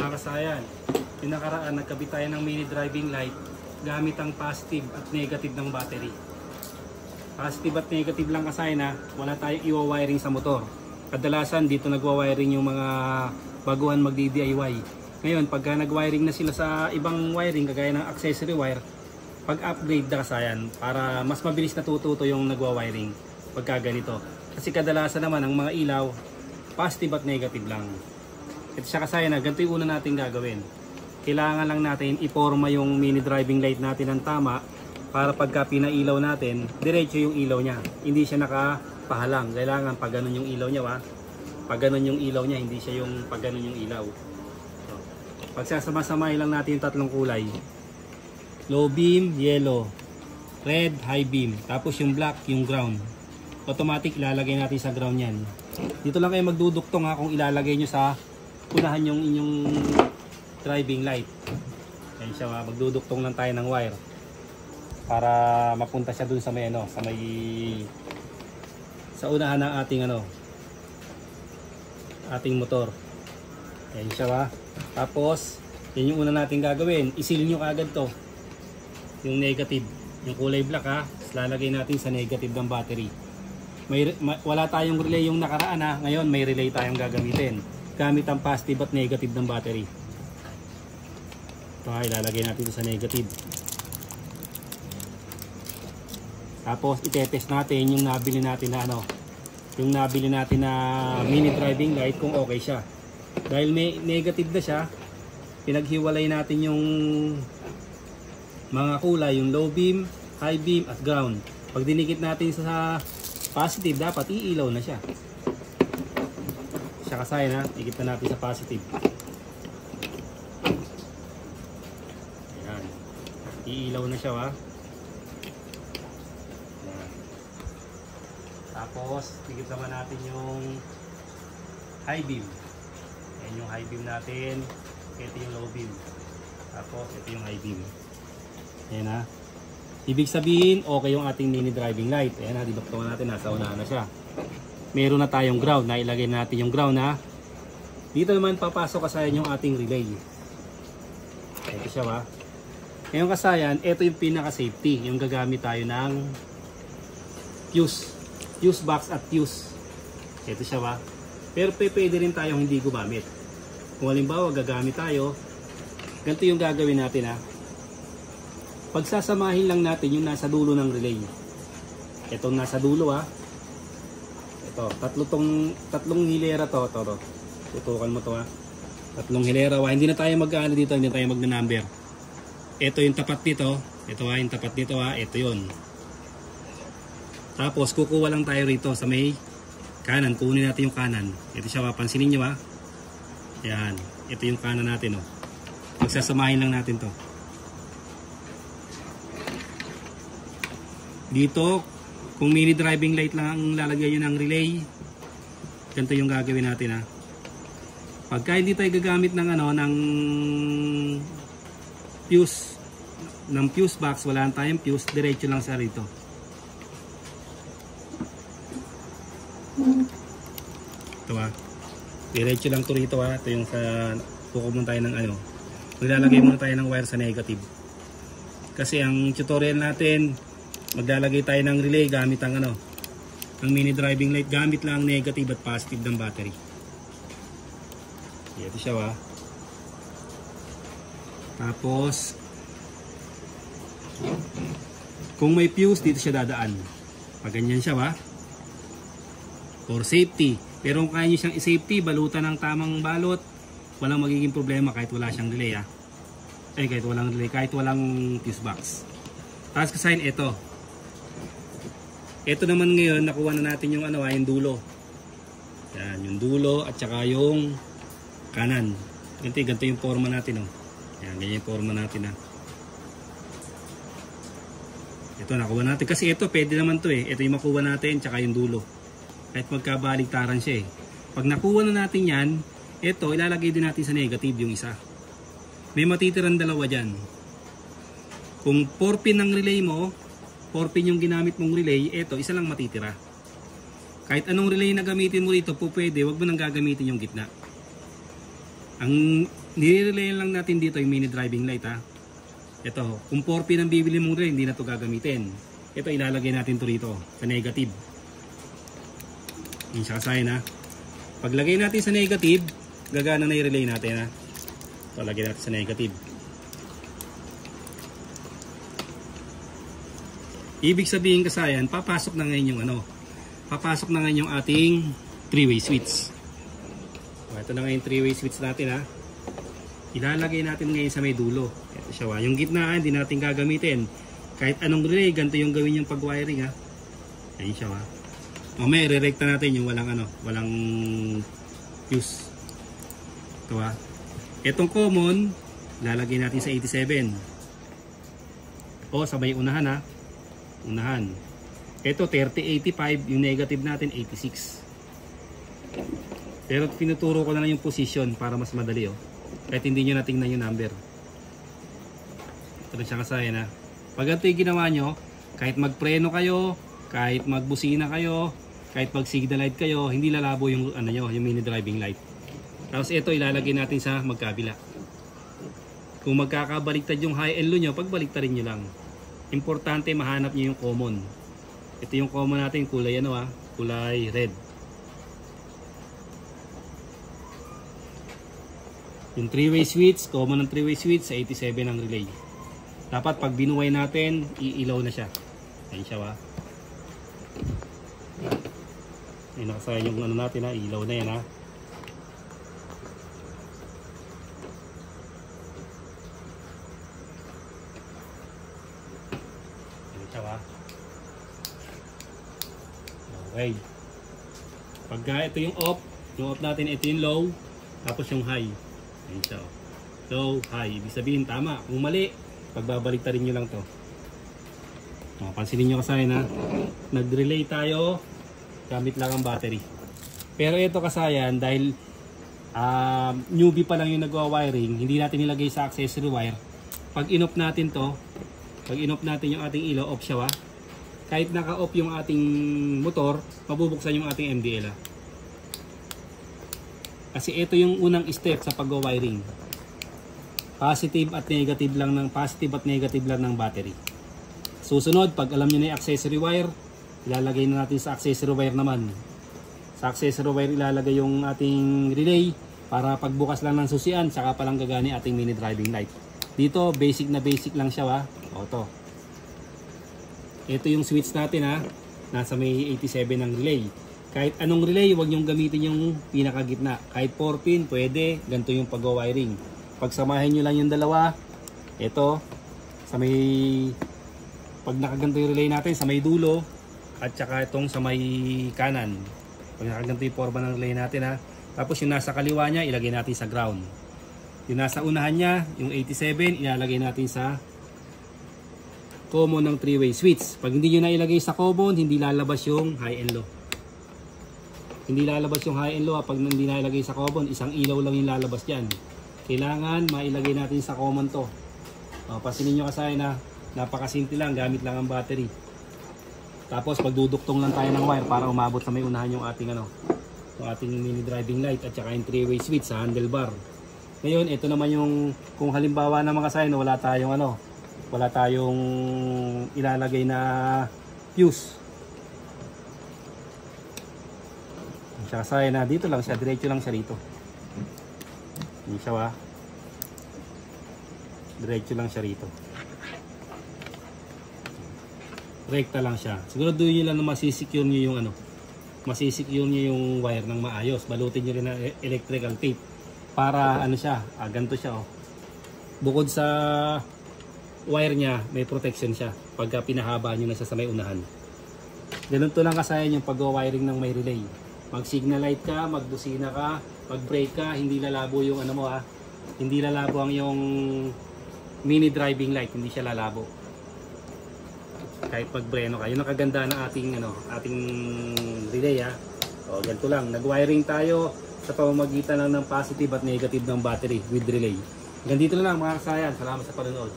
Mga kasayan, yung nakaraan nagkabit tayo ng mini driving light gamit ang positive at negative ng battery. Positive at negative lang kasayan na wala tayong i-wiring sa motor. Kadalasan dito nagwa-wiring yung mga baguhan magdi-DIY. Ngayon pagka nag-wiring na sila sa ibang wiring kagaya ng accessory wire, pag-upgrade na kasayan para mas mabilis natututo yung nagwa-wiring pagka ganito. Kasi kadalasan naman ang mga ilaw positive at negative lang. Ito siya kasayan na ganito yung una natin gagawin. Kailangan lang natin iporma yung mini driving light natin ng tama para pagka pinailaw natin, diretso yung ilaw niya. Hindi siya nakapahalang. Kailangan pag ganun yung ilaw niya, pag ganun yung ilaw niya, hindi siya yung pag ganun yung ilaw. So, pagsasama-samahin lang natin yung tatlong kulay. Low beam, yellow, red, high beam. Tapos yung black, yung ground. Automatic ilalagay natin sa ground yan. Dito lang kayo magduduktong kung ilalagay nyo sa unahan yung inyong driving light. Ayan siya, magduduktong lang tayo ng wire para mapunta siya dun sa may sa unahan ng ating motor. Ayan siya. Tapos yan yung una natin gagawin, isil nyo kagad to yung negative, yung kulay black lalagay natin sa negative ng battery. Wala tayong relay yung nakaraan ngayon may relay tayong gagamitin gamit ang positive at negative ng battery. Ito ilalagay natin ito sa negative. Tapos itetest natin yung nabili natin na mini driving light kung okay siya. Dahil may negative na siya, pinaghiwalay natin yung mga kulay, yung low beam, high beam at ground. Pag dinikit natin sa positive, dapat iilaw na siya. Siya kasayan ikit na natin sa positive. Ayan. Iilaw na siya Ayan. Tapos, dikit naman natin yung high beam. Ayan yung high beam natin. Ito yung low beam. Tapos, ito yung high beam. Ayan Ibig sabihin, okay yung ating mini driving light. Ayan diduktungan natin, nasa unahan na siya. Meron na tayong ground, nailagay natin yung ground Dito naman papasok kasayan yung ating relay. Ito siya Ngayon kasayan, ito yung pinaka safety. Yung gagamit tayo ng fuse box at fuse. Ito siya Pero pwede rin tayong hindi gumamit. Kung halimbawa gagamit tayo, ganito yung gagawin natin Pagsasamahin lang natin yung nasa dulo ng relay. Itong nasa dulo Ito, tatlong hilera to. Tutukan mo to Tatlong hilera Hindi na tayo mag-ano dito, hindi na tayo mag-number. Ito yung tapat nito. Ito yung tapat nito Ito yun. Tapos kukuha lang tayo rito sa may kanan. Kunin natin yung kanan. Ito siya pansinin nyo Yan. Ito yung kanan natin Pagsasamahin lang natin to. Dito, kung mini driving light lang ang lalagyan nyo ng relay, ganito yung gagawin natin Pagka hindi tayo gagamit ng ng fuse box, wala tayong fuse, diretso lang sa rito. Ito diretso lang to rito Ito yung sa kukumun tayo ng maglalagay muna tayo ng wire sa negative. Kasi ang tutorial natin, maglalagay tayo ng relay gamit ang ang mini driving light, gamit lang negative at positive ng battery. Ito siya Tapos kung may fuse, dito siya dadaan. Pag ganyan siya for safety. Pero kung kaya nyo siyang i-safety, balutan ng tamang balot, walang magiging problema kahit wala siyang relay kahit walang relay, kahit walang fuse box. Tapos kasayin ito. Ito naman ngayon, nakuha na natin yung yung dulo. Yan, yung dulo at saka yung kanan. Ganito yung forma natin Yan, ganyan yung forma natin Ito nakuha natin kasi ito pwede naman to Ito yung makuha natin tsaka yung dulo. Kahit magkabaligtaran siya Pag nakuha na natin yan, ito ilalagay din natin sa negative yung isa. May matitirang dalawa dyan. Kung 4 pin ang relay mo, 4 pin yung ginamit mong relay, ito isa lang matitira. Kahit anong relay na gamitin mo rito, pwede, wag mo nang gagamitin yung gitna. Ang nire-relay lang natin dito yung mini driving light ha. Ito, kung 4 pin ang bibili mong relay, hindi na ito gagamitin. Ito ilalagay natin to rito sa negative. Yung siya kasayan ha. Paglagay natin sa negative, gagana na i-relay natin ha. Ito, lagay natin sa negative. Ibig sabihin kasayan, papasok na ngayon yung ano. Papasok na ngayon yung ating 3-way switch. Ito na ngayon 3-way switch natin ha. Ilalagay natin ngayon sa may dulo. Ito siya ha. Yung gitna hindi natin gagamitin. Kahit anong relay, ganito yung gawin yung pag-wiring ha. Ayun siya ha. Mamaya re-recta natin yung walang ano, walang fuse. Ito ha. Itong common, lalagay natin sa 87. O sa may unahan ha. Unahan. Ito 3085, yung negative natin 86. Pero pinuturo ko na lang yung position para mas madali oh. Kahit hindi nyo natingnan yung number. Ito na siya kasayan ha. Pag ito yung ginawa nyo, kahit magpreno kayo, kahit magbusina kayo, kahit mag signal light kayo, hindi lalabo yung ano nyo, yung mini driving light. Tapos ito ilalagay natin sa magkabila. Kung magkakabaliktad yung high and low nyo, pagbaliktad rin nyo lang. Importante mahanap nyo yung common. Ito yung common natin, kulay ano ha, kulay red. Yung 3-way switch, common ng 3-way switch sa 87 ang relay. Dapat pag binuway natin, iilaw na siya. Ayun siya ha. Ayun nakasaya yung ano natin ha, ilaw na yan ha. Ayun siya ha. Okay. Pagka ito yung off natin, ito yung low, tapos yung high. Ayun siya. Low, high. Ibig sabihin tama. Kung mali, pagbabalik-tarin nyo lang to. Pansinin nyo kasayan ha. Nag-relay tayo. Gamit lang ang battery. Pero ito kasayan, dahil newbie pa lang yung nagwa-wiring, hindi natin nilagay sa accessory wire. Pag in-off natin to, pag in-off natin yung ating ilaw, off siya ha. Kahit naka-off yung ating motor, mabubuksan yung ating MDL ha. Kasi ito yung unang step sa pag-wiring. Positive at negative lang ng battery. Susunod, pag alam niyo na yung accessory wire, ilalagay na natin sa accessory wire naman. Sa accessory wire ilalagay yung ating relay para pagbukas lang ng susian, saka pa lang gagani ating mini driving light. Dito, basic na basic lang siya ha. O to. Ito yung switch natin ha. Nasa may 87 ng relay. Kahit anong relay, huwag nyong gamitin yung pinakagitna. Kahit 4 pin, pwede. Ganito yung pag-wiring. Pagsamahin nyo lang yung dalawa. Ito, sa may, pag nakaganto yung relay natin, sa may dulo, at saka itong sa may kanan. Pag nakaganto yung forma ng relay natin ha. Tapos yung nasa kaliwa niya, ilagay natin sa ground. Yung nasa unahan niya, yung 87, ilalagay natin sa common ng 3-way switch. Pag hindi nyo na ilagay sa common, hindi lalabas yung high and low. Hindi lalabas yung high and low pag hindi na ilagay sa common, isang ilaw lang yung lalabas dyan. Kailangan mailagay natin sa common to. Pasinin nyo kasi na napakasimple lang, gamit lang ang battery. Tapos pagduduktong lang tayo ng wire para umabot sa may unahan yung ating ano, yung ating mini driving light at saka yung 3-way switch sa handlebar. Ngayon, ito naman yung kung halimbawa naman kasi na wala tayong ilalagay na fuse. Siya kasi na dito lang siya, diretso lang siya dito. Hindi siya ha. Diretso lang siya rito. Rekta lang siya. Siguro doon nyo lang na masisecure nyo yung ano. Masisecure nyo yung wire ng maayos. Balutin nyo rin ng electrical tape. Para ano siya, ganito siya oh. Bukod sa wire niya, may protection siya. Pagka pinahaba nyo na siya sa may unahan. Ganito lang kasayan yung pag-wiring ng may relay. Mag-signal light ka, magbusina ka, mag-brake ka, hindi lalabo yung ano mo ha. Hindi lalabo ang yung mini driving light, hindi siya lalabo. Kahit pag-breno ka. Yun ang kaganda ng ating relay ha. O, ganito lang. Nag-wiring tayo sa pamamagitan lang ng positive at negative ng battery with relay. Hanggang dito na lang mga kasayan. Salamat sa panonood.